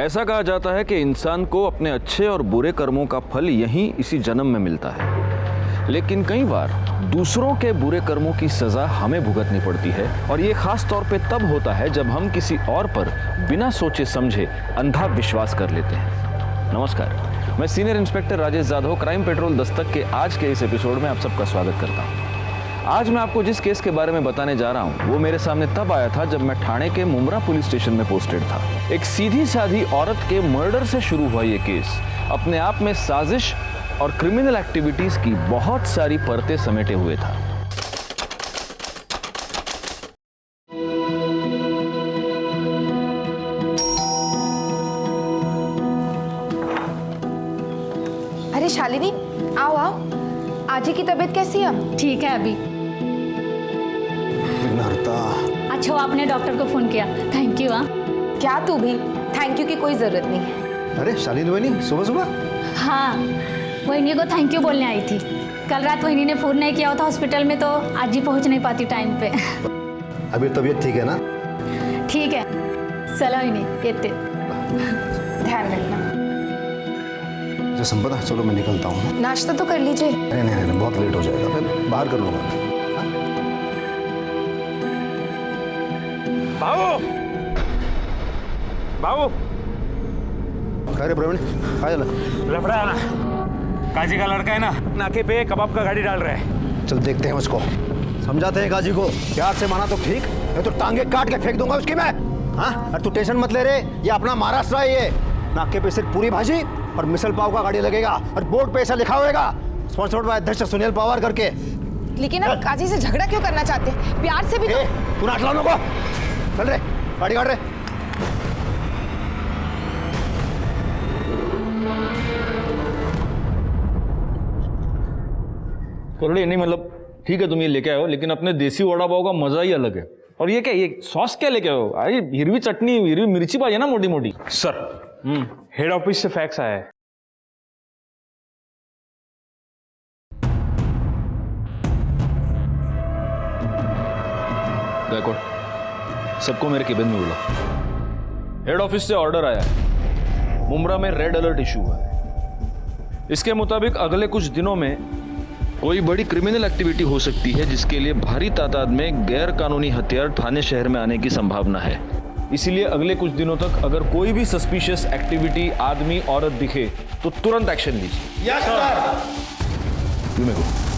ऐसा कहा जाता है कि इंसान को अपने अच्छे और बुरे कर्मों का फल यहीं इसी जन्म में मिलता है, लेकिन कई बार दूसरों के बुरे कर्मों की सजा हमें भुगतनी पड़ती है, और ये खास तौर पे तब होता है जब हम किसी और पर बिना सोचे समझे अंधा विश्वास कर लेते हैं। नमस्कार, मैं senior inspector Rajesh Jadhav crime petrol Dastak के आज के इस एपिसोड में आप सबका स्वागत करता हूँ। आज मैं आपको जिस केस के बारे में बताने जा रहा हूँ वो मेरे सामने तब आया था जब मैं ठाणे के मुमरा पुलिस स्टेशन में पोस्टेड था। एक सीधी साधी औरत के मर्डर से शुरू हुआ ये केस अपने आप में साजिश और क्रिमिनल एक्टिविटीज की बहुत सारी परतें समेटे हुए था। अरे शालिनी, आओ आओ। आजी की तबीयत कैसी है? ठीक है अभी। अच्छा आपने डॉक्टर को फोन किया, थैंक यू। क्या तू भी थैंक यू की कोई जरूरत नहीं है। अरे शालिनी वहीनी सुबह सुबह? हाँ, वहीनी को थैंक यू बोलने आई थी। कल रात वहीनी ने फोन नहीं किया था हॉस्पिटल में, तो आज ही पहुंच नहीं पाती टाइम पे। अभी तबीयत ठीक है ना? ठीक है, चलो वहीनी येते। ध्यान रखना। संपदा चलो मैं निकलता हूँ। नाश्ता तो कर लीजिए। नहीं बहुत लेट हो जाएगा, फिर बाहर कर लूँगा। बाबू बाबू अरे प्रवीण आ जा। लफड़ा है ना, काजी का लड़का है ना, नाके पे कबाब का गाड़ी डाल रहा है। चल देखते हैं उसको, समझाते हैं काजी को। प्यार से माना तो ठीक, मैं तो टांगे काट के फेंक दूंगा उसकी मैं। हाँ, अरे तू टेंशन मत ले रे, ये अपना महाराष्ट्र है। ये नाके पे सिर्फ पूरी भाजी और मिसल पाव का गाड़ी लगेगा, और बोर्ड पे ऐसा लिखा होगा स्पॉन्सर्ड बाय अध्यक्ष सुनील पवार करके। लेकिन आप काजी से झगड़ा क्यों करना चाहते हैं? प्यार से भी तो... तू नाट लाओ को। चल रे, गाड़ी काट रे। करोड़े नहीं, मतलब ठीक है तुम ये लेके आए हो, लेकिन अपने देसी वड़ा पाव का मजा ही अलग है। और ये क्या, ये सॉस क्या लेके आए हो? अरे हिरवी चटनी, हिरवी मिर्ची पाई है ना मोटी मोटी। सर हेड ऑफिस से फैक्स आया है। सबको मेरे केबिन में बुला। हेड ऑफिस से ऑर्डर आया है, मुमरा में रेड अलर्ट इशू हुआ है। इसके मुताबिक अगले कुछ दिनों में कोई बड़ी क्रिमिनल एक्टिविटी हो सकती है, जिसके लिए भारी तादाद में गैर कानूनी हथियार थाने शहर में आने की संभावना है। इसीलिए अगले कुछ दिनों तक अगर कोई भी सस्पिशियस एक्टिविटी, आदमी, औरत दिखे तो तुरंत एक्शन लीजिए। Yes sir. मेरे को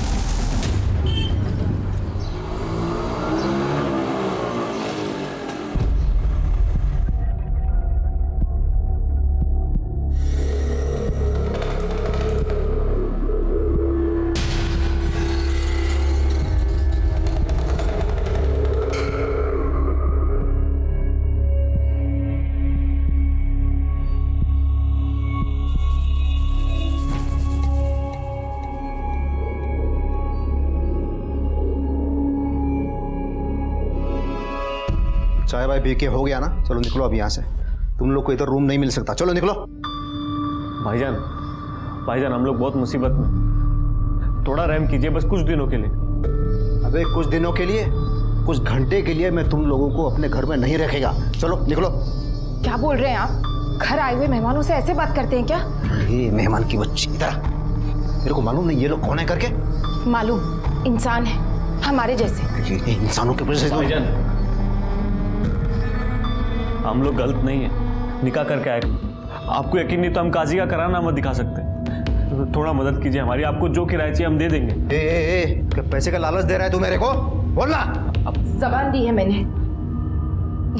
चाय भाई पी के हो गया ना? चलो निकलो अब यहाँ से, तुम लोग को इधर रूम नहीं मिल सकता। चलो निकलो। भाईजान हम लोग बहुत मुसीबत में, थोड़ा रहम कीजिए बस कुछ दिनों के लिए। अबे कुछ दिनों के लिए, कुछ घंटे के लिए मैं तुम लोगों को अपने घर में नहीं रखेगा। चलो निकलो। क्या बोल रहे हैं आप? घर आए हुए मेहमानों से ऐसे बात करते हैं क्या? ये मेहमान की बच्ची, इधर मेरे को मालूम नहीं ये लोग कौन है करके। मालूम, इंसान है हमारे जैसे। ये इंसानों के वजह से भाईजान हम लोग गलत नहीं है, निकाह करके आए। आपको यकीन नहीं तो हम काजी का कराना मत दिखा सकते, तो थोड़ा मदद कीजिए हमारी। आपको जो किराया चाहिए हम दे देंगे। क्या पैसे का लालच दे रहा है तू मेरे को? बोलना। अब जबान दी है मैंने,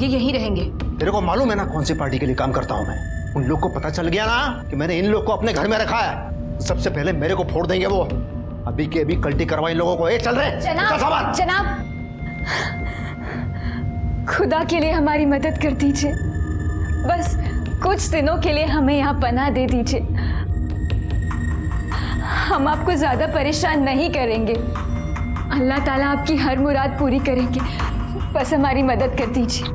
ये यहीं रहेंगे। तेरे को मालूम है ना कौन सी पार्टी के लिए काम करता हूँ मैं? उन लोग को पता चल गया ना कि मैंने इन लोग को अपने घर में रखा है, सबसे पहले मेरे को फोड़ देंगे वो। अभी के अभी कल्टी करवा इन लोगों को। चल रहे जनाब, खुदा के लिए हमारी मदद कर दीजिए, बस कुछ दिनों के लिए हमें यहाँ पनाह दे दीजिए। हम आपको ज्यादा परेशान नहीं करेंगे, अल्लाह ताला आपकी हर मुराद पूरी करेंगे, बस हमारी मदद कर दीजिए।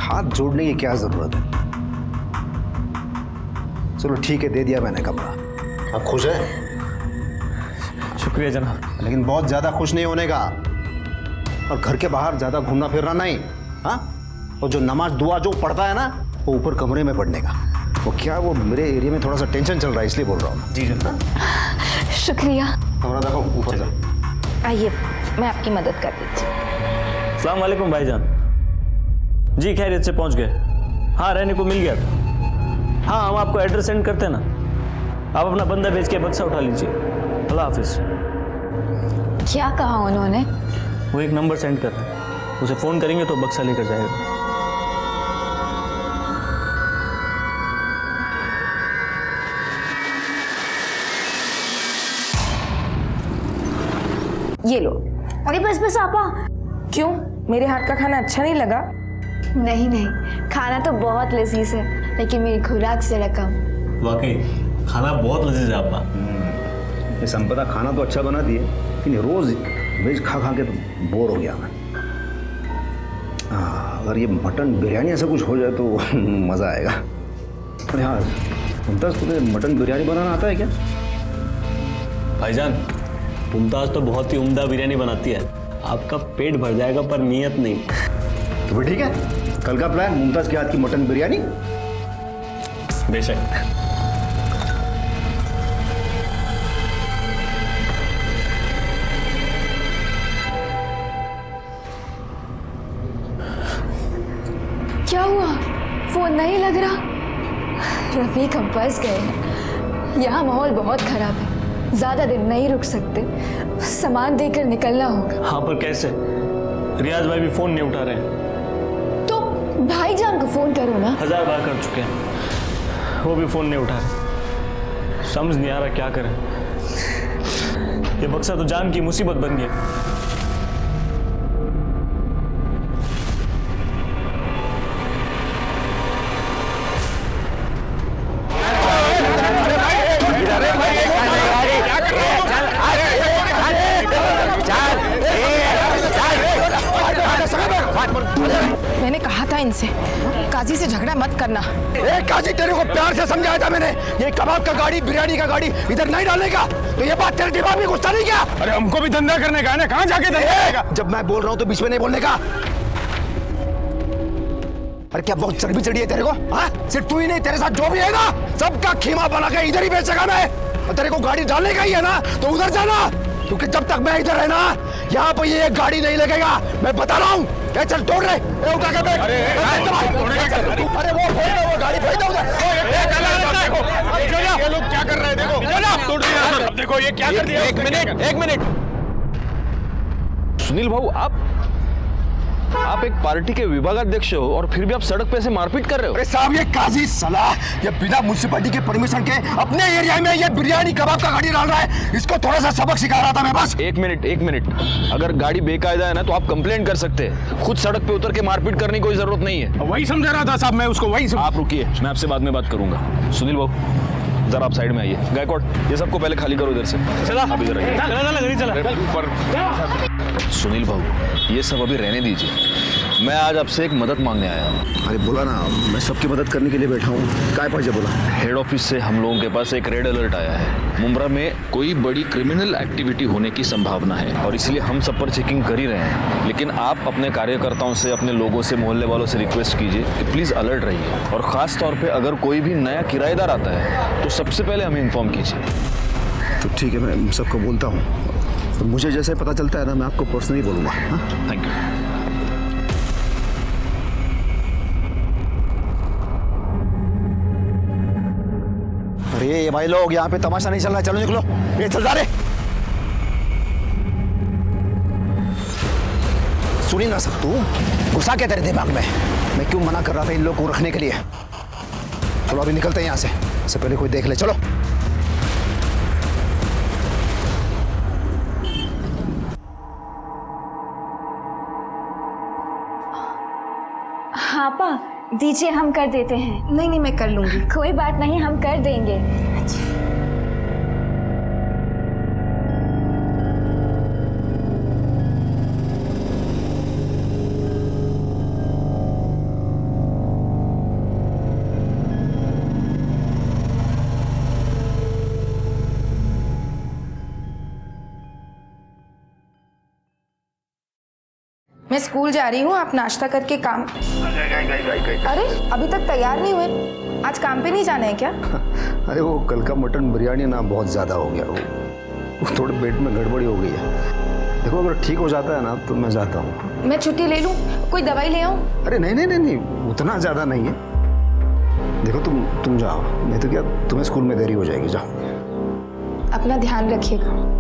हाथ जोड़ने की क्या जरूरत है? चलो ठीक है, दे दिया मैंने कमरा। अब खुश है? शुक्रिया जनाब। लेकिन बहुत ज्यादा खुश नहीं होने का, और घर के बाहर ज्यादा घूमना फिरना नहीं। हाँ, और जो नमाज दुआ जो पढ़ता है ना वो ऊपर कमरे में पढ़ने का। वो क्या वो मेरे एरिया में थोड़ा सा टेंशन चल रहा है इसलिए बोल रहा हूँ। जी जनाब। शुक्रिया। हमारा देखो ऊपर जा। आइए मैं आपकी मदद कर देती हूँ। अस्सलाम वालेकुम भाईजान। जी खैरियत से पहुंच गए? हाँ रहने को मिल गया था। हाँ हम आपको एड्रेस सेंड करते हैं ना, आप अपना बंदा भेज के बक्सा उठा लीजिए। अल्लाह हाफिज। क्या कहा उन्होंने? वो एक नंबर सेंड कर रहे हैं, उसे फ़ोन करेंगे तो बक्सा लेकर जाएगा। ये लो। अरे बस बस आपा। क्यों, मेरे हाथ का खाना अच्छा नहीं लगा? नहीं नहीं, खाना तो बहुत लजीज है, लेकिन मेरी खुराक से रकम। वाकई खाना बहुत लजीज है आपका। ये संपदा खाना तो अच्छा बनाती है, लेकिन रोज वेज खा खा के तो बोर हो गया मैं। अगर ये मटन बिरयानी ऐसा कुछ हो जाए तो मज़ा आएगा। अरे हाँ मुमताज़, तुम्हें मटन बिरयानी बनाना आता है क्या? भाईजान मुमताज़ तो बहुत ही उम्दा बिरयानी बनाती है, आपका पेट भर जाएगा पर नीयत नहीं। तो फिर ठीक है, कल का प्लान मुमताज़ के हाथ की मटन बिरयानी। बेशक। क्या हुआ? फोन नहीं लग रहा? रफीक हम फंस गए हैं, यहाँ माहौल बहुत खराब है, ज्यादा दिन नहीं रुक सकते, सामान देकर निकलना होगा। हाँ पर कैसे? रियाज भाई भी फोन नहीं उठा रहे हैं। तो भाईजान को फोन करो ना। 1000 बार कर चुके हैं, वो भी फोन नहीं उठा रहे। समझ नहीं आ रहा क्या करें। ये बक्सा तो जान की मुसीबत बन गया। मैंने कहा था इनसे काजी से झगड़ा मत करना। ए काजी, तेरे को प्यार से समझाया था मैंने, ये कबाब का गाड़ी बिरयानी का गाड़ी इधर नहीं डालने का। तो ये बात तेरे दिमाग में घुसता नहीं क्या? अरे हमको भी धंधा करने का है ना, कहाँ जाके धंधा करेगा? जब मैं बोल रहा हूँ तो बीच में नहीं बोलने का। अरे क्या बहुत चर्बी चढ़ी है तेरे को? हाँ सिर्फ तू ही नहीं, तेरे साथ जो भी है ना सबका खीमा बना के इधर ही बेचेगा मैं। और तेरे को गाड़ी डालने का ही है ना तो उधर जाना, क्योंकि जब तक मैं इधर है ना यहाँ पर ये गाड़ी नहीं लगेगा, मैं बता रहा हूँ। चल तोड़ रहे उठा के बैठ। अरे वो गाड़ी भेज दो उधर। ये लोग क्या कर रहे हैं? देखो देखो ये क्या कर दिया। एक मिनट। सुनील भाऊ, आप एक पार्टी के विभागाध्यक्ष हो और फिर भी आप सड़क पे ऐसे मारपीट कर रहे हो। अरे साहब ये काजी सलाह, ये बिना म्युनिसिपैलिटी के परमिशन के अपने एरिया में ये बिरयानी कबाब का गाड़ी डाल रहा है, इसको थोड़ा सा सबक सिखा रहा था मैं बस। एक मिनट, अगर गाड़ी बेकायदा है ना तो आप कंप्लेंट कर सकते हैं, खुद सड़क पे उतर के मारपीट करने की कोई जरूरत नहीं है। वही समझा रहा था साहब मैं उसको, वही आप रुकिए, मैं आपसे बाद में बात करूंगा। सुनील भाऊ जरा आप साइड में आइए। गायकवाड़ ये सबको पहले खाली करो इधर से। चला आप इधर आइए। चला। सुनील भाऊ ये सब अभी रहने दीजिए, मैं आज आपसे एक मदद मांगने आया हूँ। अरे बोला ना, मैं सबकी मदद करने के लिए बैठा हूँ। काय पाहिजे बोला। हेड ऑफिस से हम लोगों के पास एक रेड अलर्ट आया है। मुंब्रा में कोई बड़ी क्रिमिनल एक्टिविटी होने की संभावना है और इसलिए हम सब पर चेकिंग कर ही रहे हैं। लेकिन आप अपने कार्यकर्ताओं से, अपने लोगों से, मोहल्ले वालों से रिक्वेस्ट कीजिए कि प्लीज़ अलर्ट रहिए और ख़ास तौर पे अगर कोई भी नया किराएदार आता है तो सबसे पहले हमें इन्फॉर्म कीजिए। तो ठीक है, मैं सबको बोलता हूँ, तो मुझे जैसे पता चलता है ना मैं आपको पर्सनली बोलूँगा। Thank you. अरे ये भाई लोग, यहाँ पे तमाशा नहीं चल रहा है, चलो निकलो। ये चल जा रहे। सुनी ना सब तू, गुस्सा क्या तेरे दिमाग में? मैं क्यों मना कर रहा था इन लोगों को रखने के लिए? चलो अभी निकलते हैं यहाँ से, इससे पहले कोई देख ले। चलो। हाँ पा, दीजिए हम कर देते हैं। नहीं मैं कर लूंगी। कोई बात नहीं, हम कर देंगे। मैं स्कूल जा रही हूँ, आप नाश्ता करके काम। अरे अभी तक तैयार नहीं हुए, आज काम पे नहीं जाना है क्या? अरे वो कल का मटन बिरयानी ना बहुत ज़्यादा हो गया, वो थोड़े पेट में गड़बड़ी हो गई है। देखो अगर ठीक हो जाता है ना तो मैं जाता हूँ। मैं छुट्टी ले लूँ, कोई दवाई ले आऊँ? अरे नहीं नहीं नहीं नहीं, उतना ज़्यादा नहीं है। देखो तुम जाओ, नहीं तो क्या तुम्हें स्कूल में देरी हो जाएगी। जाओ, अपना ध्यान रखिएगा।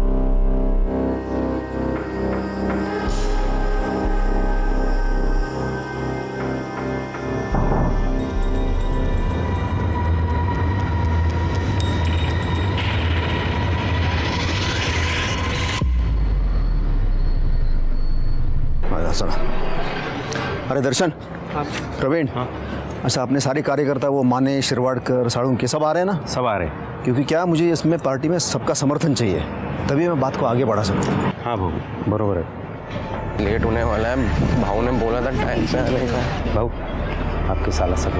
चला। अरे दर्शन, प्रवीण, अच्छा आपने सारे कार्यकर्ता वो माने, शिरवाड़कर, साळुंके सब आ रहे हैं ना? सब आ रहे हैं। क्योंकि क्या मुझे इसमें पार्टी में सबका समर्थन चाहिए, तभी मैं बात को आगे बढ़ा सकूँ। हाँ भाऊ, बरोबर है। लेट होने वाला है, भाऊ ने बोला था टाइम से आने का। भाऊ आपके साला सब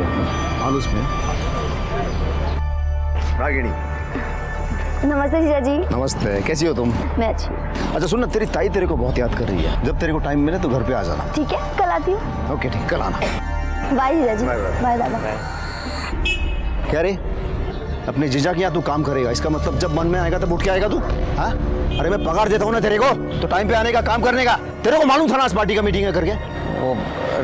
आलूस में रागिणी। नमस्ते जीजा जी। नमस्ते, कैसी हो तुम? मैं अच्छी। अच्छा सुन ना, तेरी ताई तेरे को बहुत याद कर रही है। जब तेरे को टाइम मिले तो घर पे आ जाना। ठीक है, कल आती हूँ। ओके ठीक, कल आना। बाय जीजा जी। Bye bye. बाय दादा। क्या रे, अपने जीजा के यहाँ तू काम करेगा, इसका मतलब जब मन में आएगा तब उठ के आएगा तू? हाँ, अरे मैं पगार देता हूँ ना तेरे को, तो टाइम पे आने का, काम करने का। तेरे को मालूम था ना आज पार्टी का मीटिंग है करके? वो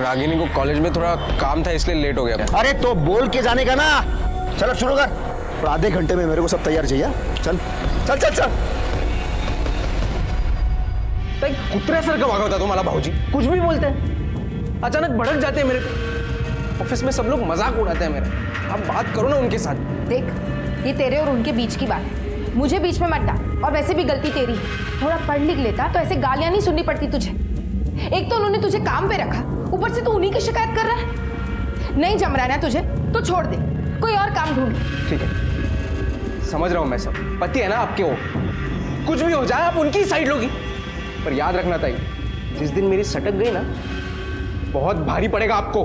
रागिनी को कॉलेज में थोड़ा काम था इसलिए लेट हो गया। अरे तो बोल के जाने का ना। चल अब शुरू कर, और आधे घंटे में मेरे को सब तैयार चाहिए। चल चल चल चल। कुत्र्यासारखं वागवता तुम्हाला भाऊजी, कुछ भी बोलते हैं, अचानक भड़क जाते हैं मेरे। ऑफिस में सब लोग मजाक उड़ाते हैं मेरे। आप बात करो ना उनके साथ। देख, ये तेरे और उनके बीच की बात है, मुझे बीच में मत डाल। और वैसे भी गलती तेरी है, थोड़ा पढ़ लिख लेता तो ऐसे गालियां नहीं सुननी पड़ती तुझे। एक तो उन्होंने तुझे काम पे रखा, ऊपर से तू उन्हीं की शिकायत कर रहा है। नहीं जम रहा है ना तुझे तो छोड़ दे, कोई और काम ढूंढ। ठीक है, समझ रहा हूँ मैं, सब पति है ना आपके, वो कुछ भी हो जाए आप उनकी साइड लोगी। पर याद रखना ताई, जिस दिन मेरी सटक गई ना, बहुत भारी पड़ेगा आपको।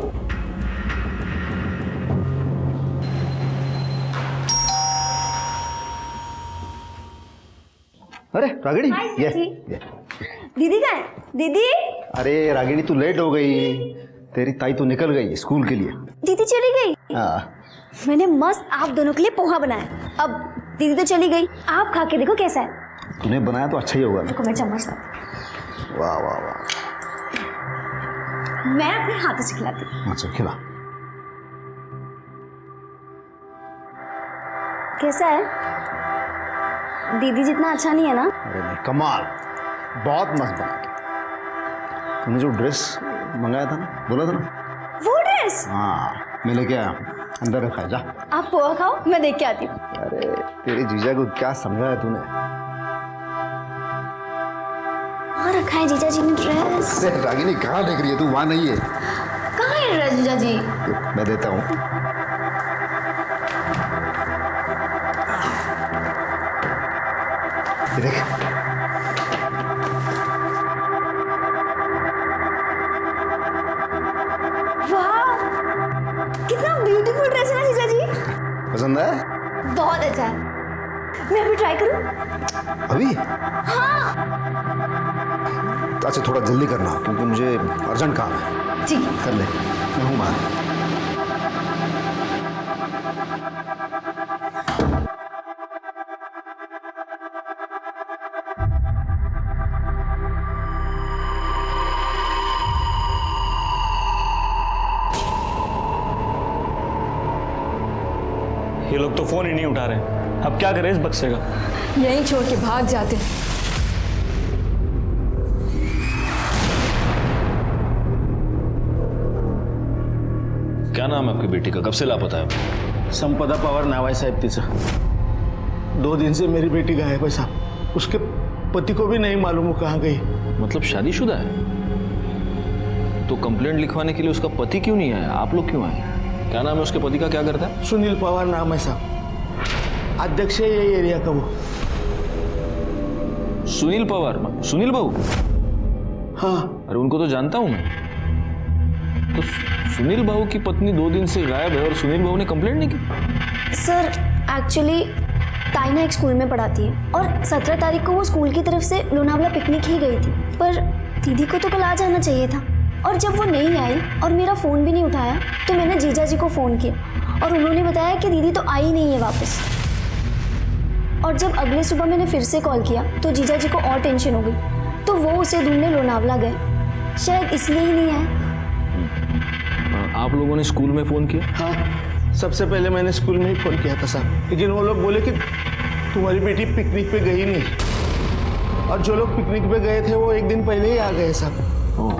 अरे रागिणी, ये दीदी कहाँ है? दीदी। अरे रागिणी तू लेट हो गई, तेरी ताई तो निकल गई स्कूल के लिए। दीदी चली गई? हाँ, मैंने मस्त आप दोनों के लिए पोहा बनाया। अब दीदी तो चली गई, आप खा के देखो कैसा है। तूने बनाया तो अच्छा ही होगा ना। देखो मैं चम्मच लाती वाह वाह वाह। हूँ। मैं अपने हाथों से खिलाती हूँ। अच्छा खिला। कैसा है? दीदी जितना अच्छा नहीं है ना? अरे नहीं, कमाल, बहुत मस्त बना। तूने जो ड्रेस मंगाया था ना, बोला था ना? वो ड्रेस? हाँ, मैं लेके आया हूँ, अंदर रखा है, जा। आप पोहा खाओ, मैं देख के आती हूँ। अरे तेरे जीजा को क्या समझाया तूने? वहाँ रखा है जीजा जी ने ड्रेस। अरे रागिनी कहाँ देख रही है तू? वहाँ नहीं है। कहाँ है ड्रेस जीजा जी? मैं देता हूँ। ये देख। वाह, कितना ब्यूटीफुल ड्रेस है ना जीजा जी। पसंद है? बहुत अच्छा है। मैं अभी ट्राई करूँ? अभी? हाँ। अच्छा थोड़ा जल्दी करना क्योंकि मुझे अर्जेंट काम है। ठीक है। कर ले, मैं हूँ बाहर। ये लोग तो फोन ही नहीं उठा रहे। अब क्या करें इस बक्से का? यहीं छोड़ के भाग जाते। क्या नाम है आपकी बेटी का? कब से लापता है? संपदा पवार नाव आहे साहेब तिचं। 2 दिन से मेरी बेटी गायब है साहब। उसके पति को भी नहीं मालूम वो कहाँ गई। मतलब शादीशुदा है? तो कंप्लेंट लिखवाने के लिए उसका पति क्यों नहीं आया? आप लोग क्यों आए? क्या नाम है उसके पति का? क्या करता है? सुनील पवार नाम है साहब, अध्यक्ष है ये एरिया का वो। सुनील पवार? सुनील बाबू? हाँ। अरे उनको तो जानता हूं मैं। तो सुनील बाबू की पत्नी 2 दिन से गायब है और सुनील बाबू ने कंप्लेंट नहीं की? सर एक्चुअली ताई ना एक स्कूल में पढ़ाती है और 17 तारीख को वो स्कूल की तरफ से लोनावला पिकनिक ही गई थी, पर दीदी को तो कल आ जाना चाहिए था, और जब वो नहीं आई और मेरा फ़ोन भी नहीं उठाया तो मैंने जीजा जी को फ़ोन किया और उन्होंने बताया कि दीदी तो आई नहीं है वापस। और जब अगले सुबह मैंने फिर से कॉल किया तो जीजा जी को और टेंशन हो गई, तो वो उसे ढूंढने लोनावला गए, शायद इसलिए ही नहीं आए। आप लोगों ने स्कूल में फ़ोन किया? हाँ, सबसे पहले मैंने स्कूल में ही फ़ोन किया था साहब, लेकिन वो लोग बोले कि तुम्हारी बेटी पिकनिक पे गई नहीं, और जो लोग पिकनिक पे गए थे वो एक दिन पहले ही आ गए साहब। ओह,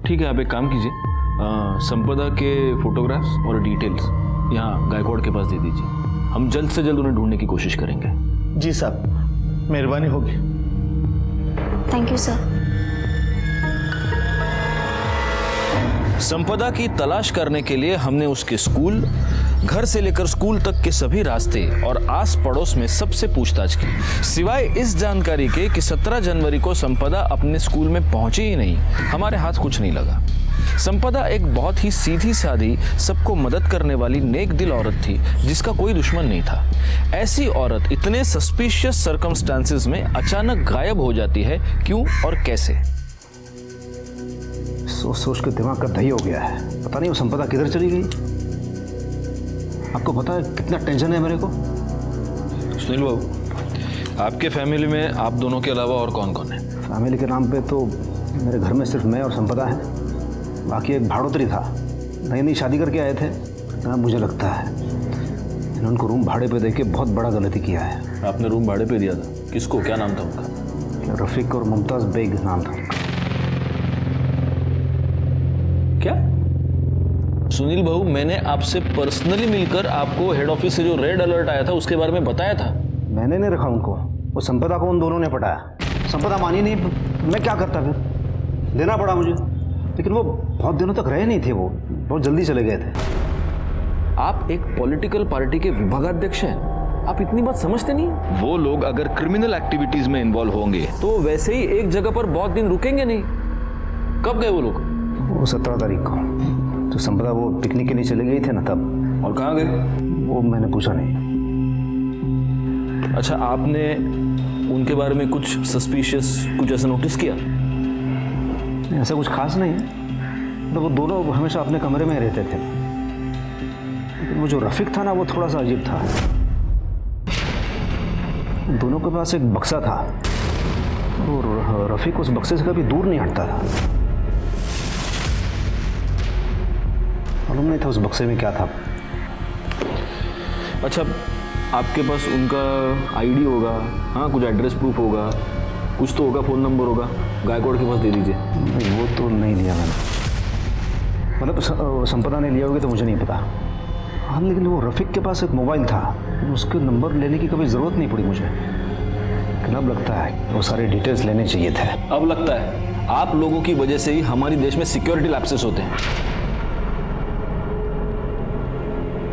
ठीक है, आप एक काम कीजिए, संपदा के फोटोग्राफ्स और डिटेल्स यहाँ गायकवाड़ के पास दे दीजिए। हम जल्द से जल्द उन्हें ढूंढने की कोशिश करेंगे। जी साहब, मेहरबानी होगी। Thank you sir. संपदा की तलाश करने के लिए हमने उसके स्कूल, घर से लेकर स्कूल तक के सभी रास्ते और आस पड़ोस में सबसे पूछताछ की, सिवाय इस जानकारी के कि 17 जनवरी को संपदा अपने स्कूल में पहुंची ही नहीं, हमारे हाथ कुछ नहीं लगा। संपदा एक बहुत ही सीधी सादी, सबको मदद करने वाली नेक दिल औरत थी जिसका कोई दुश्मन नहीं था। ऐसी औरत इतने सस्पिशियस सर्कमस्टांसेस में अचानक गायब हो जाती है, क्यों और कैसे? सोच सोच के दिमाग का दही हो गया है। पता नहीं वो संपदा किधर चली गई। आपको पता है कितना टेंशन है मेरे को। सुनील बाबू, आपके फैमिली में आप दोनों के अलावा और कौन कौन है? फैमिली के नाम पे तो मेरे घर में सिर्फ मैं और संपदा है, बाकी एक भाड़ोतरी था, नई नई शादी करके आए थे। मुझे लगता है इन्होंने उनको रूम भाड़े पे देके बहुत बड़ा गलती किया है। आपने रूम भाड़े पे दिया था? किसको? क्या नाम था उनका? रफीक और मुमताज़ बेग नाम था। क्या? सुनील बाबू, मैंने आपसे पर्सनली मिलकर आपको हेड ऑफिस से जो रेड अलर्ट आया था उसके बारे में बताया था। मैंने नहीं रखा उनको, वो संपदा को उन दोनों ने पटाया। संपदा मानी नहीं, मैं क्या करता फिर, देना पड़ा मुझे। लेकिन वो बहुत दिनों तक रहे नहीं थे, वो बहुत जल्दी चले गए थे। आप एक पॉलिटिकल पार्टी के विभागाध्यक्ष हैं, आप इतनी बात समझते नहीं? वो लोग अगर क्रिमिनल एक्टिविटीज में इन्वॉल्व होंगे तो वैसे ही एक जगह पर बहुत दिन रुकेंगे नहीं। कब गए वो लोग? वो 17 तारीख को, तो संपदा वो पिकनिक के लिए चले गई थे ना तब। और कहाँ गए? वो मैंने पूछा नहीं। अच्छा, आपने उनके बारे में कुछ सस्पिशियस, कुछ ऐसा नोटिस किया? ऐसा कुछ खास नहीं है, तो वो दोनों हमेशा अपने कमरे में रहते थे। लेकिन वो जो रफीक था ना, वो थोड़ा सा अजीब था। दोनों के पास एक बक्सा था और रफीक उस बक्से से कभी दूर नहीं हटता था। मालूम नहीं था उस बक्से में क्या था। अच्छा, आपके पास उनका आईडी होगा, हाँ, कुछ एड्रेस प्रूफ होगा, कुछ तो होगा, फ़ोन नंबर होगा, गायकवाड़ के पास दे दीजिए। नहीं, वो तो नहीं लिया मैंने, मतलब संपदा ने लिया होगी तो मुझे नहीं पता। हाँ, लेकिन वो रफीक के पास एक मोबाइल था, उसके नंबर लेने की कभी ज़रूरत नहीं पड़ी मुझे। लेकिन अब लगता है वो सारे डिटेल्स लेने चाहिए थे। अब लगता है आप लोगों की वजह से ही हमारे देश में सिक्योरिटी लैप्सेस होते हैं।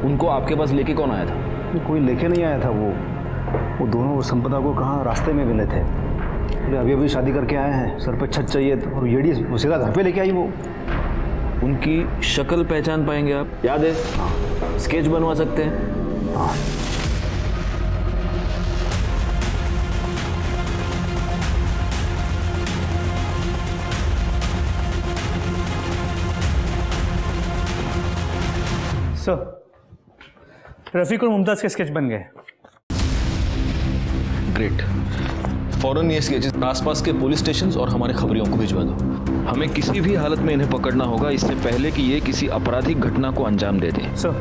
उनको आपके पास लेके कौन आया था? कोई लेके नहीं आया था। वो दोनों संपदा को कहाँ रास्ते में मिले थे। अभी अभी शादी करके आए हैं, सर पे छत चाहिए, और येड़ी वो सीधा घर पे लेके आई। वो उनकी शक्ल पहचान पाएंगे आप? याद है? हाँ। स्केच बनवा सकते हैं? हाँ। सर, रफीक और मुमताज़ के स्केच बन गए। ग्रेट। फौरन ये स्केचेस आसपास के पुलिस स्टेशन और हमारे खबरियों को भिजवा दो। हमें किसी भी हालत में इन्हें पकड़ना होगा, इससे पहले कि ये किसी आपराधिक घटना को अंजाम दे दें। सर,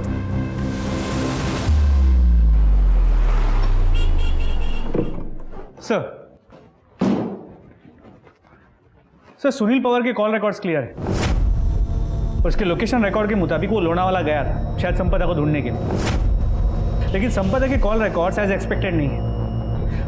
सर सुनील पवार के कॉल रिकॉर्ड्स क्लियर है। उसके लोकेशन रिकॉर्ड के मुताबिक वो लोनावाला गया था, शायद संपदा को ढूंढने के लिए। लेकिन संपदा के कॉल रिकॉर्ड्स एज एक्सपेक्टेड नहीं है।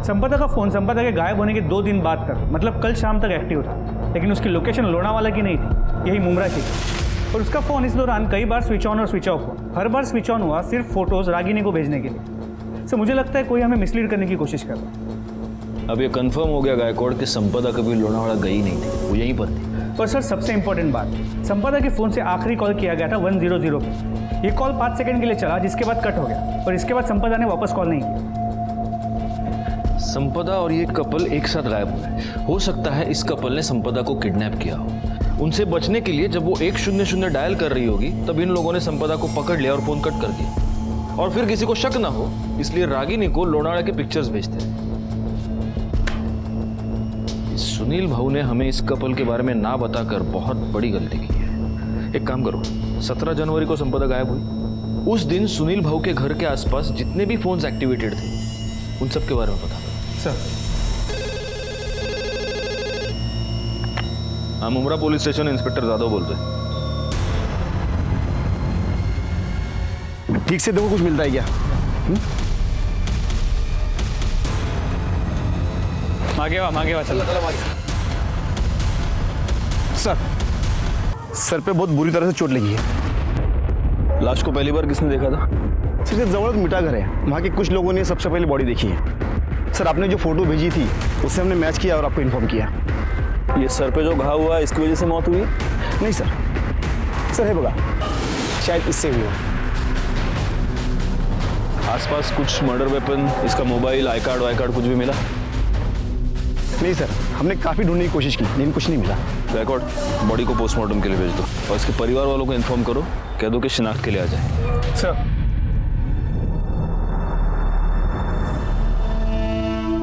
संपदा का फ़ोन संपदा के गायब होने के 2 दिन बाद तक, मतलब कल शाम तक एक्टिव था, लेकिन उसकी लोकेशन लोनावाला की नहीं थी, यही मुमरा की थी। और उसका फ़ोन इस दौरान कई बार स्विच ऑन और स्विच ऑफ हुआ। हर बार स्विच ऑन हुआ सिर्फ फोटोज़ रागिनी को भेजने के लिए। सो मुझे लगता है कोई हमें मिसलीड करने की कोशिश कर रहा है। अब ये कंफर्म हो गया गायकवाड़ कि संपदा कभी लोनावाला गई नहीं थी, वो यहीं पर थी। और सर, सबसे इंपॉर्टेंट बात, संपदा के फ़ोन से आखिरी कॉल किया गया था 100 पे। ये कॉल 5 सेकंड के लिए चला, जिसके बाद कट हो गया, और इसके बाद संपदा ने वापस कॉल नहीं किया। संपदा और ये कपल एक साथ गायब हुए। हो सकता है इस कपल ने संपदा को किडनैप किया हो। उनसे बचने के लिए जब वो 100 डायल कर रही होगी तब इन लोगों ने संपदा को पकड़ लिया और फोन कट कर दिया, और फिर किसी को शक ना हो इसलिए रागिनी को लोनावाला के पिक्चर्स भेजते हैं। सुनील भाऊ ने हमें इस कपल के बारे में ना बताकर बहुत बड़ी गलती की है। एक काम करो, 17 जनवरी को संपदा गायब हुई। उस दिन सुनील भाऊ के घर के आसपास जितने भी फोन्स एक्टिवेटेड थे उन सब के बारे में बता दो। सर, हम उमरा पुलिस स्टेशन इंस्पेक्टर जादव बोलते हैं। ठीक से देखो कुछ मिलता है क्या? मांगे वा चलो। सर पे बहुत बुरी तरह से चोट लगी है। लाश को पहली बार किसने देखा था? सर जबरदस्त मिटा घर है, वहाँ के कुछ लोगों ने सबसे पहले बॉडी देखी है। सर आपने जो फोटो भेजी थी उससे हमने मैच किया और आपको इन्फॉर्म किया। ये सर पे जो घाव हुआ इसकी वजह से मौत हुई? नहीं सर है बगा, शायद इससे हुई हो। आसपास कुछ मर्डर वेपन, इसका मोबाइल, आई कार्ड कुछ भी मिला? नहीं सर, हमने काफ़ी ढूंढने की कोशिश की लेकिन कुछ नहीं मिला। रिकॉर्ड, बॉडी को पोस्टमार्टम के लिए भेज दो और इसके परिवार वालों को इन्फॉर्म करो, कह दो कि शिनाख्त के लिए आ जाए। सर,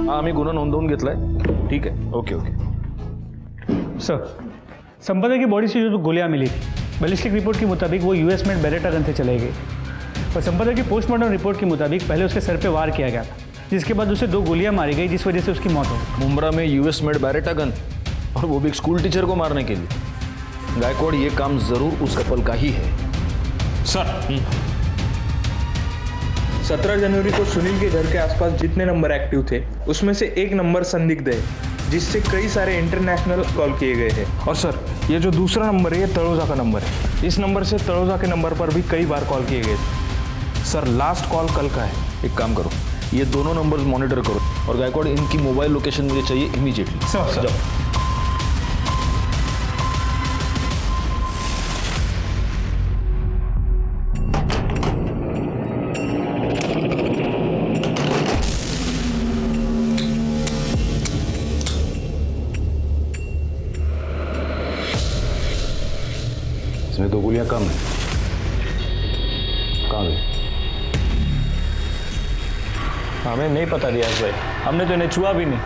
हाँ आम्ही गुन्हा नोंदवून घेतलाय। ठीक है, ओके। सर, संपदा की बॉडी से जो गोलियां मिली थी, बैलिस्टिक रिपोर्ट के मुताबिक वो यूएस मेड बेरेटा गन से चलाई गई, और संपदा की पोस्टमार्टम रिपोर्ट के मुताबिक पहले उसके सर पे वार किया गया था, जिसके बाद उसे 2 गोलियां मारी गई जिस वजह से उसकी मौत हो गई। मुंब्रा में यूएस मेड बेरेटा गन, और वो भी एक स्कूल टीचर को मारने के लिए। गायकवाड़, ये काम जरूर उस कपल का ही है। सर, 17 जनवरी को सुनील के घर के आसपास जितने नंबर एक्टिव थे उसमें से एक नंबर संदिग्ध है, जिससे कई सारे इंटरनेशनल कॉल किए गए हैं। और सर, ये जो दूसरा नंबर है ये तलोजा का नंबर है। इस नंबर से तलोजा के नंबर पर भी कई बार कॉल किए गए थे। सर, लास्ट कॉल कल का है। एक काम करो, ये दोनों नंबर्स मॉनिटर करो और गायकवाड़ इनकी मोबाइल लोकेशन मुझे चाहिए इमीडिएटली। सर। जाओ। इसमें 2 गोलियां कम है। कहाँ गई? हमें नहीं पता रियाज भाई, हमने तो इन्हें छुआ भी नहीं,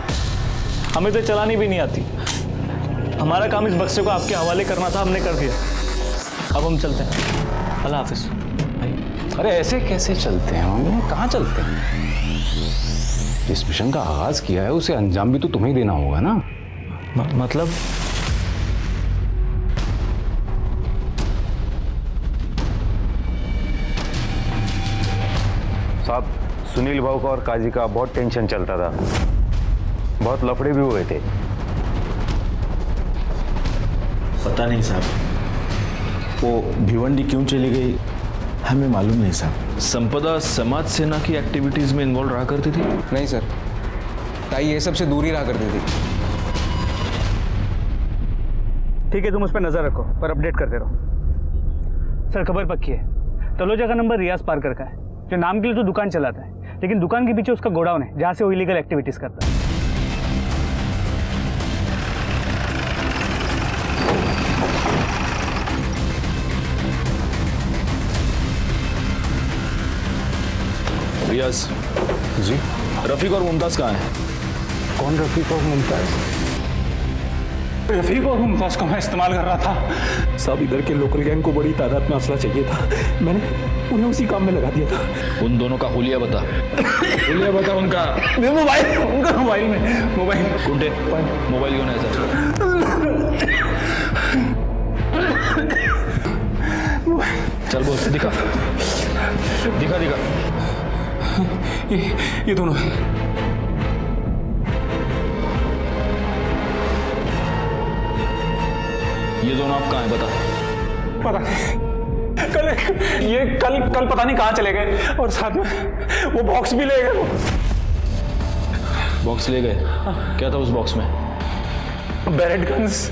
हमें तो चलानी भी नहीं आती। हमारा काम इस बक्से को आपके हवाले करना था, हमने कर दिया। अब हम चलते हैं। अल्लाह हाफिज। अरे ऐसे कैसे चलते हैं हम? कहाँ चलते हैं? जिस मिशन का आगाज किया है उसे अंजाम भी तो तुम्हें ही देना होगा ना। मतलब साहब, सुनील भाऊ का और काजी का बहुत टेंशन चलता था, बहुत लफड़े भी हुए थे। पता नहीं साहब, वो भिवंडी क्यों चली गई हमें मालूम नहीं साहब। संपदा समाज सेना की एक्टिविटीज में इन्वॉल्व रहा करती थी? नहीं सर, ताई ये सब से दूर ही रहा करती थी। ठीक है, तुम उस पर नजर रखो पर अपडेट करते रहो। सर, खबर पक्की है, तलोजा का नंबर रियाज पारकर का है, जो नाम के लिए तो दुकान चलाता है, लेकिन दुकान के पीछे उसका गोडाउन है जहां से वो इलीगल एक्टिविटीज करता है। रियाज जी? रफीक और मुमताज कहाँ हैं? कौन रफीक और मुमताज? रफीक और मुमताज का मैं इस्तेमाल कर रहा था साहब। इधर के लोकल गैंग को बड़ी तादाद में असला चाहिए था, मैंने उन्हें उसी काम में लगा दिया था। उन दोनों का हुलिया बता। हुलिया बता उनका। मोबाइल, उनका मोबाइल में मोबाइल गुंडे, मोबाइल क्यों नहीं सर? चल बोल, दिखा दिखा दिखा। ये दोनों ये दोनों आप कहाँ हैं बता? पता नहीं, कल पता नहीं कहाँ चले गए, और साथ में वो बॉक्स भी ले गए। बॉक्स ले गए? क्या था उस बॉक्स में? बैरेट गन्स,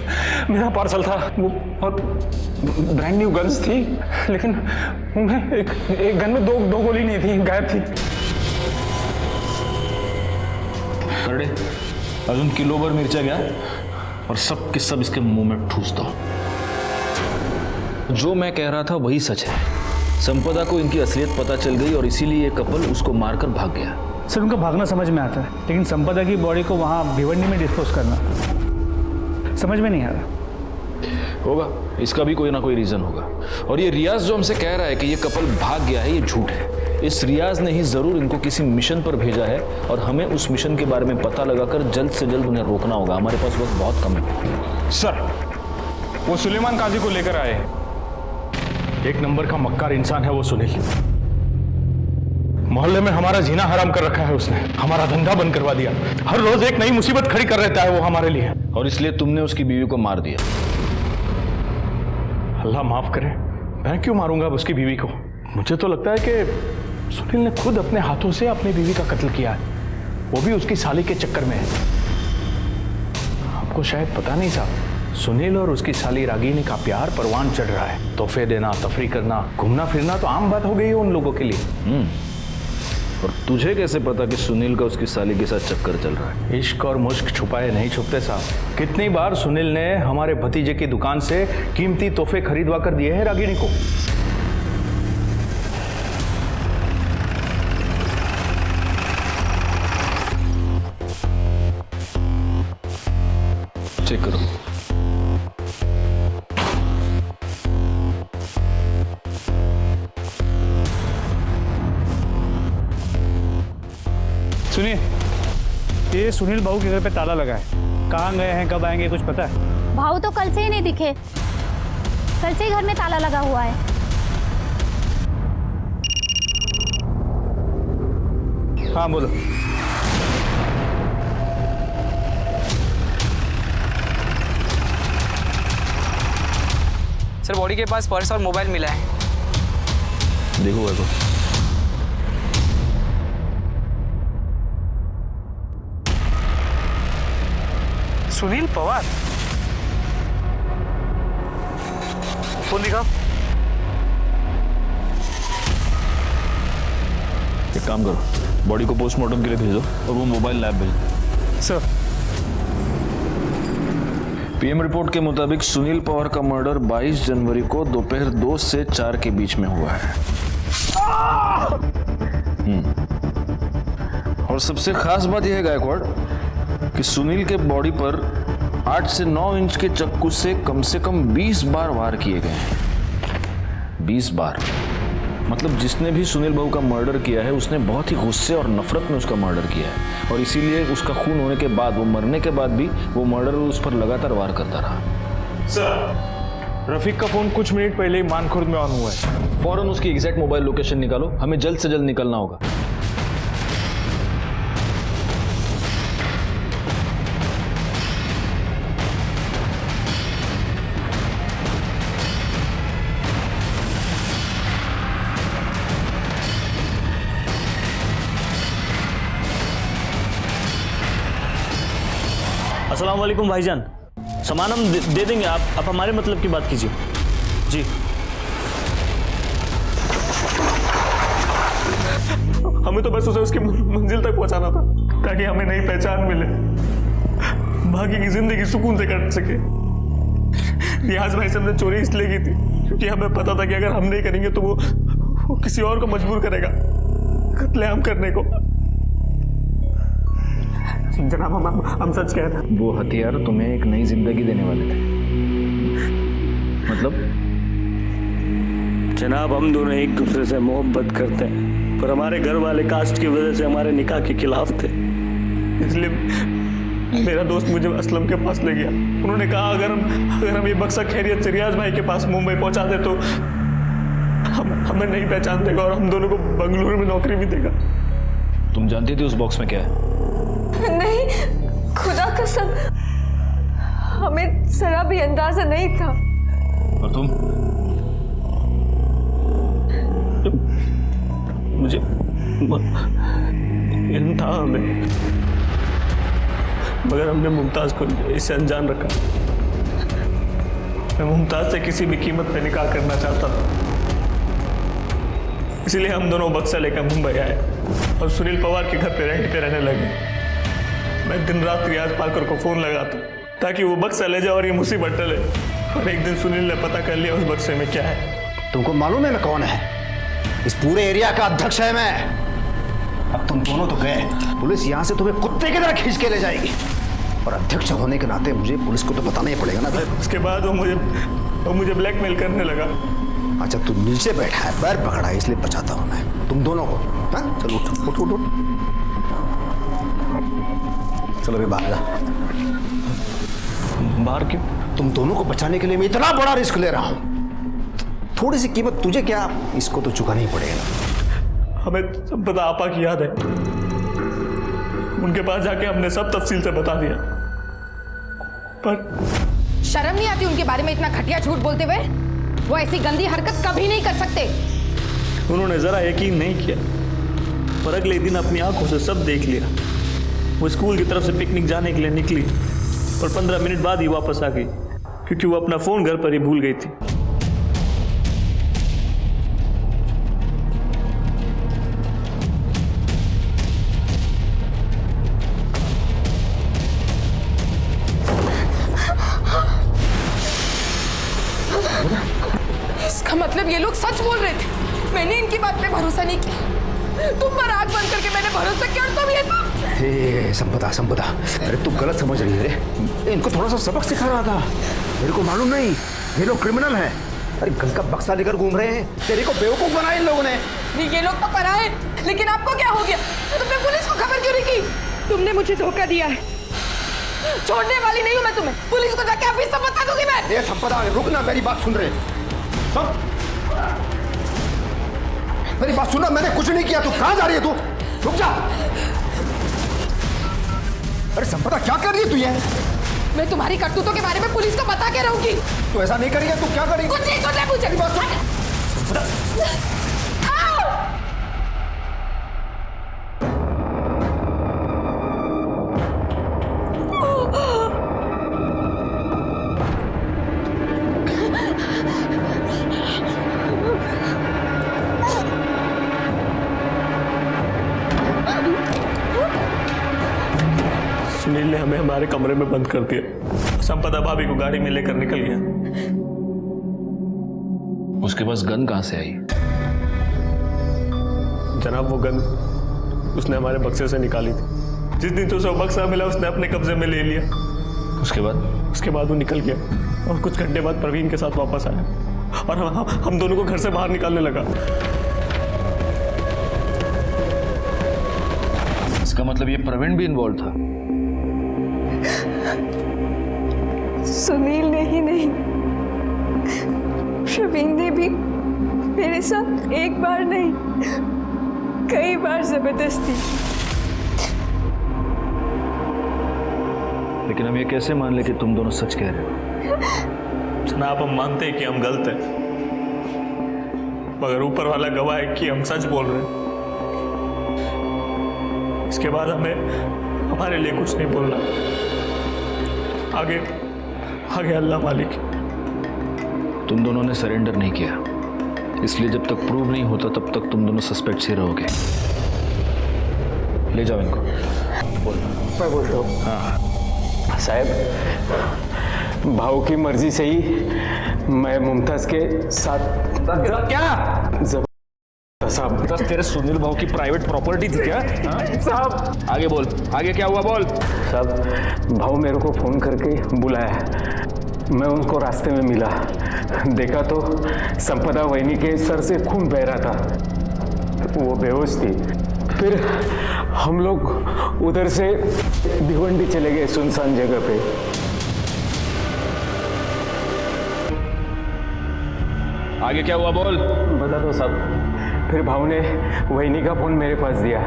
मेरा पार्सल था वो, और ब्रांड न्यू गन्स थी, लेकिन उनमें एक गन में दो गोली नहीं थी, गायब थी। करडे अजून किलोभर मिरच्या घ्या और सब के सब इसके मुंह में ठूस दो। जो मैं कह रहा था वही सच है। संपदा को इनकी असलियत पता चल गई और इसीलिए ये कपल उसको मारकर भाग गया। सर उनका भागना समझ में आता है, लेकिन संपदा की बॉडी को वहाँ भिवंडी में डिस्पोज करना समझ में नहीं आ रहा। होगा, इसका भी कोई ना कोई रीजन होगा। और ये रियाज जो हमसे कह रहा है कि ये कपल भाग गया है, ये झूठ है। इस रियाज ने ही जरूर इनको किसी मिशन पर भेजा है और हमें उस मिशन के बारे में पता लगाकर जल्द से जल्द उन्हें रोकना होगा। हमारे पास वक्त बहुत कम है। सर, वो सुलेमान काजी को लेकर आए हैं। एक नंबर का मक्कार इंसान है वो सुनील। मोहल्ले में हमारा जीना हराम कर रखा है उसने, हमारा धंधा बंद करवा दिया। हर रोज एक नई मुसीबत खड़ी कर रहता है वो हमारे लिए। और इसलिए तुमने उसकी बीवी को मार दिया। अल्लाह माफ करे, मैं क्यों मारूंगा अब उसकी बीवी को? मुझे तो लगता है कि सुनील ने खुद अपने हाथों से अपनी बीवी का कत्ल किया है, वो भी उसकी साली के चक्कर में है। आपको शायद पता नहीं साहब, सुनील और उसकी साली रागिनी का प्यार परवान चढ़ रहा है। तोहफे देना, तफरी करना, घूमना फिरना तो आम बात हो गई है उन लोगों के लिए। और तुझे कैसे पता कि सुनील का उसकी साली के साथ चक्कर चल रहा है? इश्क और मुश्क छुपाए नहीं छुपते साहब। कितनी बार सुनील ने हमारे भतीजे की दुकान से कीमती तोहफे खरीदवा कर दिए हैं रागिनी को। चेक करो। सुनिए, ये सुनील बाबू के घर पे ताला लगा है। कहाँ गए हैं, कब आएंगे, कुछ पता है? भाऊ तो कल से ही नहीं दिखे, कल से ही घर में ताला लगा हुआ है। हाँ बोलो। सर, बॉडी के पास पर्स और मोबाइल मिला है। देखो देखो। सुनील पवार, फोन दिखाओ। एक काम करो, बॉडी को पोस्टमार्टम के लिए भेजो और वो मोबाइल लैब भेजो। सर, पीएम रिपोर्ट के मुताबिक सुनील पवार का मर्डर 22 जनवरी को दोपहर 2 से 4 के बीच में हुआ है। और सबसे खास बात यह है गायकवाड़ कि सुनील के बॉडी पर 8 से 9 इंच के चक्कू से कम 20 बार वार किए गए हैं। 20 बार मतलब जिसने भी सुनील बाबू का मर्डर किया है उसने बहुत ही गुस्से और नफरत में उसका मर्डर किया है और इसीलिए उसका खून होने के बाद, वो मरने के बाद भी वो मर्डर उस पर लगातार वार करता रहा। सर, रफीक का फोन कुछ मिनट पहले ही मानखुर्द में ऑन हुआ है। फौरन उसकी एग्जैक्ट मोबाइल लोकेशन निकालो, हमें जल्द से जल्द निकलना होगा। अस्सलाम वालेकुम भाईजान, सामान हम दे देंगे, आप हमारे मतलब की बात कीजिए जी। हमें तो बस उसे उसकी मंजिल तक पहुंचाना था ताकि हमें नई पहचान मिले, बाकी की जिंदगी सुकून से कट सके। रियाज भाई से हमने चोरी इसलिए की थी क्योंकि हमें पता था कि अगर हम नहीं करेंगे तो वो किसी और को मजबूर करेगा कत्लेआम करने को। जनाब, हम सच कह रहे हैं। वो हथियार तुम्हें एक नई जिंदगी देने वाले थे। मतलब? जनाब, हम दोनों एक दूसरे से मोहब्बत करते हैं पर हमारे घर वाले कास्ट की वजह से हमारे निकाह के खिलाफ थे, इसलिए मेरा दोस्त मुझे असलम के पास ले गया। उन्होंने कहा अगर हम ये बक्सा खैरियत से रियाज भाई के पास मुंबई पहुंचा दे तो हमें नहीं पहचान देगा और हम दोनों को बंगलुरु में नौकरी भी देगा। तुम जानती थी उस बॉक्स में क्या है? नहीं, खुदा कसम, हमें जरा भी अंदाजा नहीं था। और तुम? मुझे इल्म था हमें, मगर हमने मुमताज को इससे अनजान रखा। मैं मुमताज से किसी भी कीमत पे निकाह करना चाहता था, इसलिए हम दोनों बक्सा लेकर मुंबई आए और सुनील पवार के घर पे रेंट पे रहने लगे। मैं दिन रात रियाज पालकर को फोन लगाता ताकि वो बक्सा ले जाए और ये मुसीबत टले। और एक दिन सुनील ने पता कर लिया उस बक्से में क्या है। तुमको मालूम है मैं कौन है? इस पूरे एरिया का अध्यक्ष है मैं। अब तुम दोनों तो गए, पुलिस यहाँ से तुम्हें कुत्ते की तरह खींच के ले जाएगी। और अध्यक्ष होने के नाते मुझे पुलिस को तो बताना ही पड़ेगा ना। उसके बाद वो मुझे ब्लैकमेल करने लगा। अच्छा तू नीचे बैठा है, पैर पकड़ा है, इसलिए बचाता हूँ मैं तुम दोनों को। हाँ चलो उठ उठ उठ उठ। चलो अभी बाहर जा। बाहर क्यों? तुम दोनों को बचाने के लिए मैं इतना बड़ा रिस्क ले रहा हूँ। थोड़ी सी कीमत तुझे क्या, इसको तो चुकाना ही पड़ेगा। हमें संपदा आपा की याद है, उनके पास जाके हमने सब तफसील से बता दिया, पर शर्म नहीं आती उनके बारे में इतना घटिया झूठ बोलते हुए? वो ऐसी गंदी हरकत कभी नहीं कर सकते। उन्होंने जरा यकीन नहीं किया, पर अगले दिन अपनी आंखों से सब देख लिया। वो स्कूल की तरफ से पिकनिक जाने के लिए निकली और 15 मिनट बाद ही वापस आ गई, क्योंकि वो अपना फोन घर पर ही भूल गई थी। इसका मतलब ये लोग सच बोल रहे थे। मैंने इनकी बात पे भरोसा नहीं किया। तुम पर आंख बंद करके मैंने भरोसा किया और तुम ये सब। हे संपदा, अरे तू गलत समझ रही है रे। इनको थोड़ा सा सबक सिखाना था। मेरे को मालूम नहीं ये लोग क्रिमिनल हैं। अरे गन का बक्सा लेकर घूम रहे हैं। तेरे को बेवकूफ बनाया इन लोगों ने। ये लोग तो पराए, लेकिन आपको क्या हो गया? तुमने पुलिस को खबर क्यों नहीं की? तुमने मुझे धोखा दिया है। छोड़ने वाली नहीं हूँ मैं तुम्हें। पुलिस को जाके अभी सब बता दूंगी मैं। ये संपदा रुक ना, मेरी बात सुन रहे। मेरी बात सुनना, मैंने कुछ नहीं किया। तू कहां जा रही है? तू रुक जा। अरे संपदा क्या कर रही है तू? ये मैं तुम्हारी करतूतों के बारे में पुलिस को बता के रहूंगी। तू ऐसा नहीं करेगी। तू क्या करेगी? कुछ नहीं सुनना मुझे। बात सुन। सुनील ने हमें हमारे कमरे में बंद कर दिया। संपदा भाभी को गाड़ी में लेकर निकल गया। उसके पास गन कहां से आई? जनाब वो गन उसने हमारे बक्से से निकाली थी। जिस दिन तो उसे बक्सा मिला उसने अपने कब्जे में ले लिया। उसके बाद वो निकल गया और कुछ घंटे बाद प्रवीण के साथ वापस आया और हम दोनों को घर से बाहर निकालने लगा। इसका मतलब ये प्रवीण भी इन्वॉल्व था? सुनील ने ही नहीं, प्रवीण ने भी मेरे साथ एक बार नहीं कई बार जबरदस्ती। लेकिन हम ये कैसे मान ले कि तुम दोनों सच कह रहे हो? जनाब हम मानते हैं कि हम गलत हैं, मगर ऊपर वाला गवाह है कि हम सच बोल रहे हैं। इसके बाद हमें हमारे लिए कुछ नहीं बोलना। आगे अल्लाह मालिक। तुम दोनों ने सरेंडर नहीं किया, इसलिए जब तक प्रूव नहीं होता तब तक तुम दोनों सस्पेक्ट्स ही रहोगे। ले जाओ इनको। मैं बोलता हूँ। हाँ साहब, भाव की मर्जी से ही मैं मुमताज के साथ। क्या साहब? तेरे सुनील भाव की प्राइवेट प्रॉपर्टी थी क्या? साहब आगे बोल, आगे क्या हुआ बोल। साहब भाव मेरे को फोन करके बुलाया। मैं उनको रास्ते में मिला, देखा तो संपदा वहिनी के सर से खून बह रहा था। वो बेहोश थी। फिर हम लोग उधर से भिवंडी चले गए सुनसान जगह पे। आगे क्या हुआ बोल। बता दो साहब। फिर भाव ने वहिनी का फोन मेरे पास दिया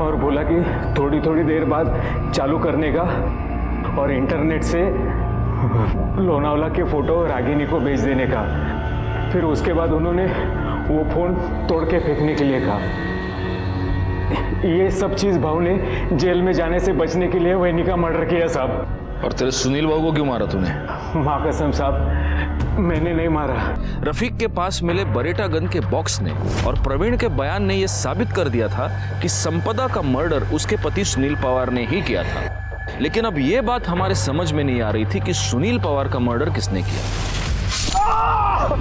और बोला कि थोड़ी थोड़ी देर बाद चालू करने का और इंटरनेट से लोनावला के फोटो रागिनी को भेज देने का। फिर उसके बाद उन्होंने वो फोन तोड़ के फेंकने के लिए कहा। ये सब चीज भाव ने जेल में जाने से बचने के लिए वहिनी का मर्डर किया साहब। और तेरे सुनील भाव को क्यों मारा तूने? माँ कसम साहब, मैंने नहीं मारा। रफीक के पास मिले बरेटा गन के बॉक्स ने और प्रवीण के बयान ने यह साबित कर दिया था कि संपदा का मर्डर उसके पति सुनील पवार ने ही किया था। लेकिन अब यह बात हमारे समझ में नहीं आ रही थी कि सुनील पवार का मर्डर किसने किया।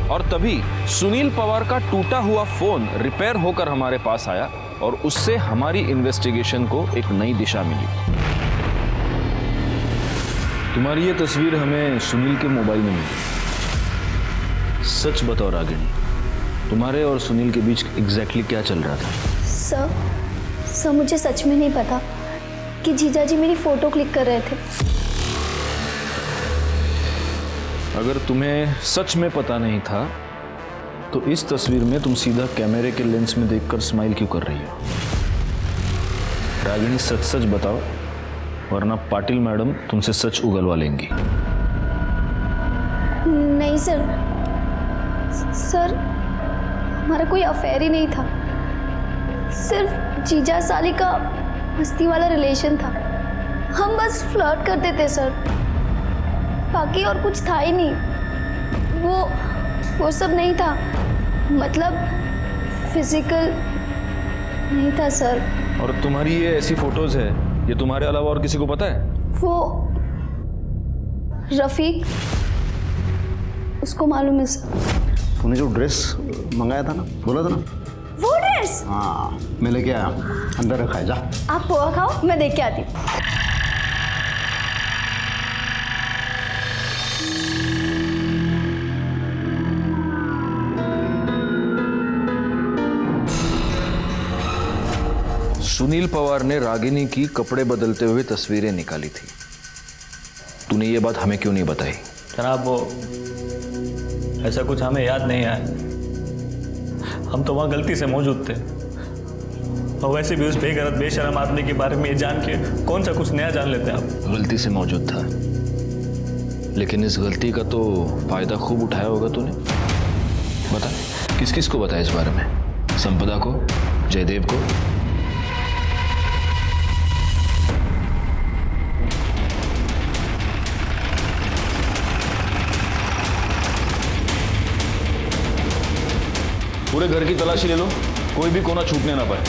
और तभी सुनील पवार का टूटा हुआ फोन रिपेयर होकर हमारे पास आया और उससे हमारी इन्वेस्टिगेशन को एक नई दिशा मिली। तुम्हारी ये तस्वीर हमें सुनील के मोबाइल में मिली। सच बताओ रागिनी, तुम्हारे और सुनील के बीच एग्जैक्टली क्या चल रहा था? सर मुझे सच में नहीं पता कि जीजा जी मेरी फोटो क्लिक कर रहे थे। अगर तुम्हें सच में पता नहीं था तो इस तस्वीर में तुम सीधा कैमरे के लेंस में देखकर स्माइल क्यों कर रही हो? रागिनी सच सच बताओ, वरना पाटिल मैडम तुमसे सच उगलवा लेंगी। नहीं सर हमारा कोई अफेयर ही नहीं था, सिर्फ जीजा साली का मस्ती वाला रिलेशन था। हम बस फ्लर्ट करते थे सर, बाकी और कुछ था ही नहीं। वो सब नहीं था, मतलब फिजिकल नहीं था सर। और तुम्हारी ये ऐसी फोटोज है, ये तुम्हारे अलावा और किसी को पता है? वो रफीक, उसको मालूम है सर। तूने जो ड्रेस मंगाया था ना, बोला था ना, वो ड्रेस? हाँ मैं लेके आया, अंदर रखा है, जा। आप पोहा खाओ, मैं देख के आती हूँ। सुनील पवार ने रागिनी की कपड़े बदलते हुए तस्वीरें निकाली थी। तूने ये बात हमें क्यों नहीं बताई? जनाब वो ऐसा कुछ हमें याद नहीं आया, हम तो वहाँ गलती से मौजूद थे। और वैसे भी उस बेगैरत बेशरम आदमी के बारे में ये जान के कौन सा कुछ नया जान लेते हैं आप? गलती से मौजूद था, लेकिन इस गलती का तो फायदा खूब उठाया होगा तूने। बता, किस किस को बताया इस बारे में? संपदा को, जयदेव को? पूरे घर की तलाशी ले लो, कोई भी कोना छूटने ना पाए।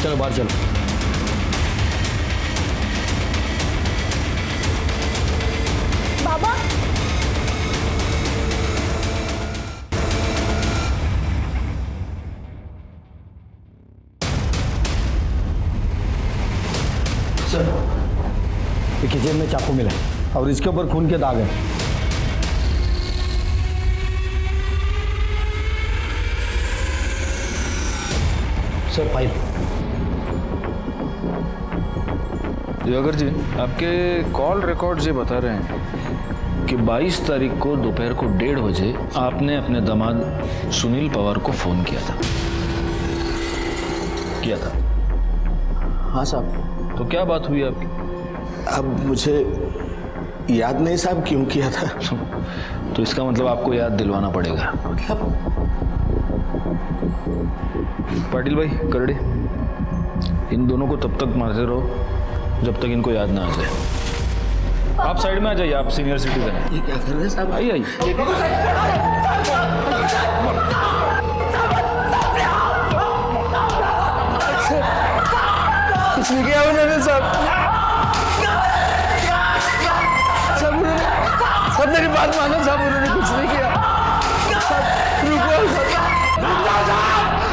चलो बाहर चलो। बाबा, सर ये किचन में चाकू मिला और इसके ऊपर खून के दाग है। Sir file. दिवाकर जी, आपके कॉल रिकॉर्ड्स ये बता रहे हैं कि 22 तारीख को दोपहर को 1:30 बजे आपने अपने दामाद सुनील पवार को फोन किया था। हाँ साहब। तो क्या बात हुई आपकी? अब मुझे याद नहीं साहब क्यों किया था। तो इसका मतलब आपको याद दिलवाना पड़ेगा। पाटिल भाई, करड़े, इन दोनों को तब तक मारते रहो जब तक इनको याद ना आ जाए। आप साइड में आ जाइए, आप सीनियर सिटीजन हैं। ये क्या कर रहे हैं साहब? आइए आइए। कुछ नहीं किया उन्होंने साहब। सब मेरी बात मानो साहब, उन्होंने कुछ नहीं किया। साहब रुको साहब,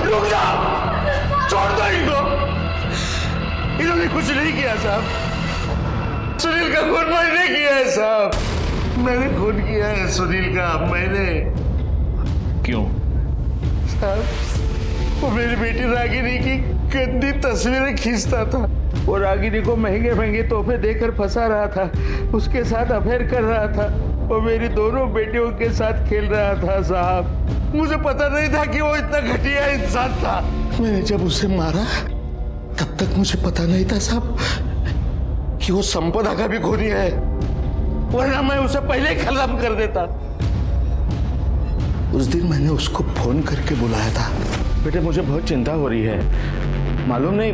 रुक जाओ, छोड़ दो इनको। इन्होंने कुछ नहीं किया साहब। सुनील का खून मैंने किया है साहब, मैंने खून किया है सुनील का, मैंने। क्यों? साहब वो मेरी बेटी रागिनी की गंदी तस्वीरें खींचता था। वो रागिनी को महंगे महंगे तोहफे देकर फंसा रहा था, उसके साथ अफेयर कर रहा था, वो मेरी दोनों बेटियों के साथ खेल रहा था साहब। मुझे पता नहीं था कि वो इतना घटिया इंसान था। मैंने जब उसे मारा तब तक मुझे पता नहीं था साहब कि वो संपदा का भी खूनी है, वरना मैं उसे पहले ही खत्म कर देता। उस दिन मैंने उसको फोन करके बुलाया था। बेटे मुझे बहुत चिंता हो रही है, मालूम नहीं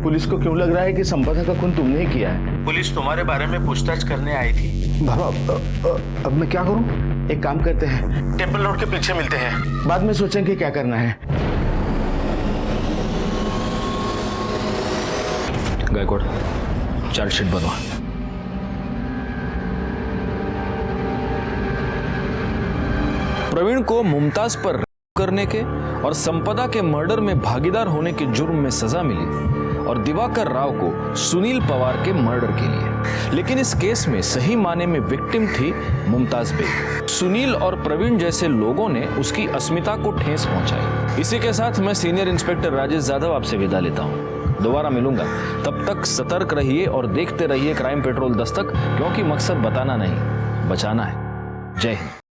पुलिस को क्यों लग रहा है कि संपदा का खून तुमने ही किया है। पुलिस तुम्हारे बारे में पूछताछ करने आई थी। बाबा अब मैं क्या करूं? एक काम करते हैं, टेम्पल रोड के पीछे मिलते हैं, बाद में सोचेंगे क्या करना है। गायकवाड़, चार्जशीट बनवा। प्रवीण को मुमताज पर रेप करने के और संपदा के मर्डर में भागीदार होने के जुर्म में सजा मिली और दिवाकर राव को सुनील पवार के मर्डर के लिए। लेकिन इस केस में सही माने में विक्टिम थी मुमताज बेग। सुनील और प्रवीण जैसे लोगों ने उसकी अस्मिता को ठेस पहुंचाई। इसी के साथ मैं सीनियर इंस्पेक्टर राजेश यादव आपसे विदा लेता हूं। दोबारा मिलूंगा, तब तक सतर्क रहिए और देखते रहिए क्राइम पेट्रोल दस्तक, क्योंकि मकसद बताना नहीं, बचाना है। जय हिंद।